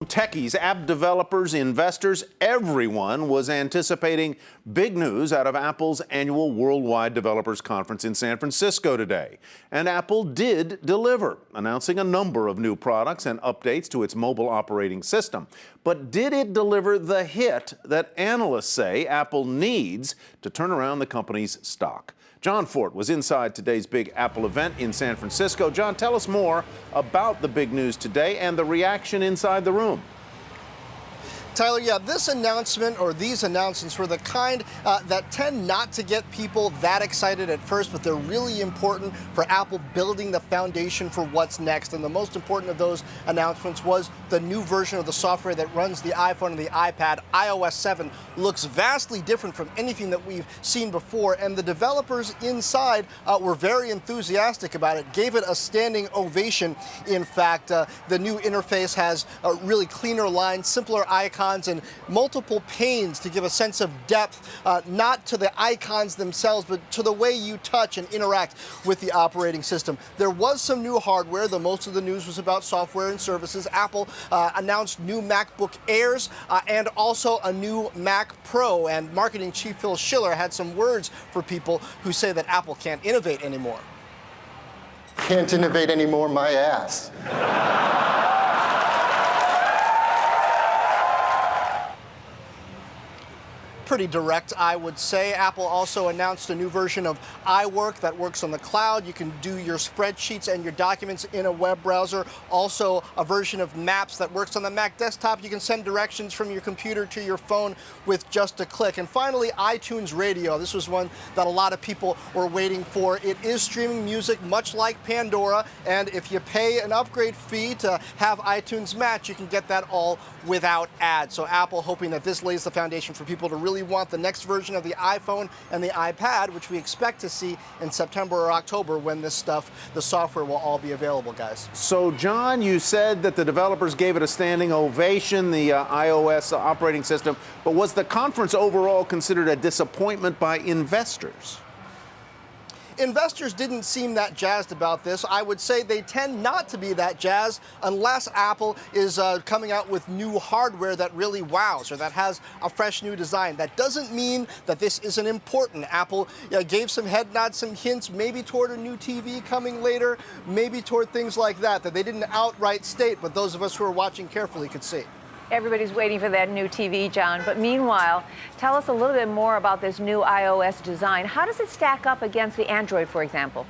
Techies, app developers, investors, everyone was anticipating big news out of Apple's annual Worldwide Developers Conference in San Francisco today. And Apple did deliver, announcing a number of new products and updates to its mobile operating system. But did it deliver the hit that analysts say Apple needs to turn around the company's stock? Jon Fortt was inside today's big Apple event in San Francisco. Jon, tell us more about the big news today and the reaction inside the room. Tyler, yeah, this announcement or these announcements were the kind that tend not to get people that excited at first, but they're really important for Apple building the foundation for what's next. And the most important of those announcements was the new version of the software that runs the iPhone and the iPad. iOS 7 looks vastly different from anything that we've seen before, and the developers inside were very enthusiastic about it, gave it a standing ovation. In fact, the new interface has really cleaner lines, simpler icons, and multiple panes to give a sense of depth, not to the icons themselves, but to the way you touch and interact with the operating system. There was some new hardware, though most of the news was about software and services. Apple announced new MacBook Airs and also a new Mac Pro, and marketing chief Phil Schiller had some words for people who say that Apple can't innovate anymore. Can't innovate anymore, my ass. Pretty direct, I would say. Apple also announced a new version of iWork that works on the cloud. You can do your spreadsheets and your documents in a web browser. Also, a version of Maps that works on the Mac desktop. You can send directions from your computer to your phone with just a click. And finally, iTunes Radio. This was one that a lot of people were waiting for. It is streaming music much like Pandora, and if you pay an upgrade fee to have iTunes Match, you can get that all without ads. So Apple hoping that this lays the foundation for people to really want the next version of the iPhone and the iPad, which we expect to see in September or October when this stuff, the software, will all be available, guys. So, Jon, you said that the developers gave it a standing ovation, the iOS operating system, but was the conference overall considered a disappointment by investors? Investors didn't seem that jazzed about this. I would say they tend not to be that jazzed unless Apple is coming out with new hardware that really wows or that has a fresh new design. That doesn't mean that this isn't important. Apple gave some head nods, some hints, maybe toward a new TV coming later, maybe toward things like that they didn't outright state, but those of us who are watching carefully could see. Everybody's waiting for that new TV, Jon. But meanwhile, tell us a little bit more about this new iOS design. How does it stack up against the Android, for example?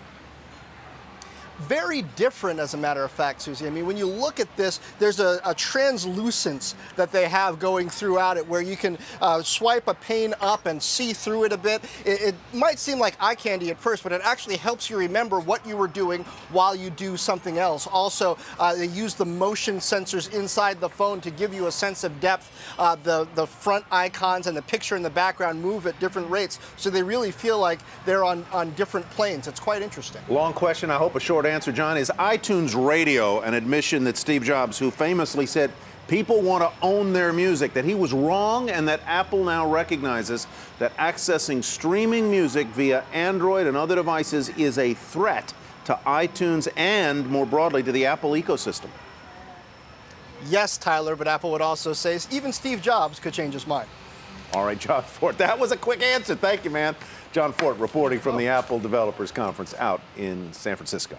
Very different, as a matter of fact, Susie. I mean, when you look at this, there's a translucence that they have going throughout it where you can swipe a pane up and see through it a bit. It might seem like eye candy at first, but it actually helps you remember what you were doing while you do something else. Also, they use the motion sensors inside the phone to give you a sense of depth. The front icons and the picture in the background move at different rates, so they really feel like they're on different planes. It's quite interesting. Long question, I hope a short answer, Jon. Is iTunes Radio an admission that Steve Jobs, who famously said people want to own their music, that he was wrong, and that Apple now recognizes that accessing streaming music via Android and other devices is a threat to iTunes and, more broadly, to the Apple ecosystem? Yes, Tyler, but Apple would also say even Steve Jobs could change his mind. All right, Jon Fortt. That was a quick answer. Thank you, man. Jon Fortt reporting from the Apple Developers Conference out in San Francisco.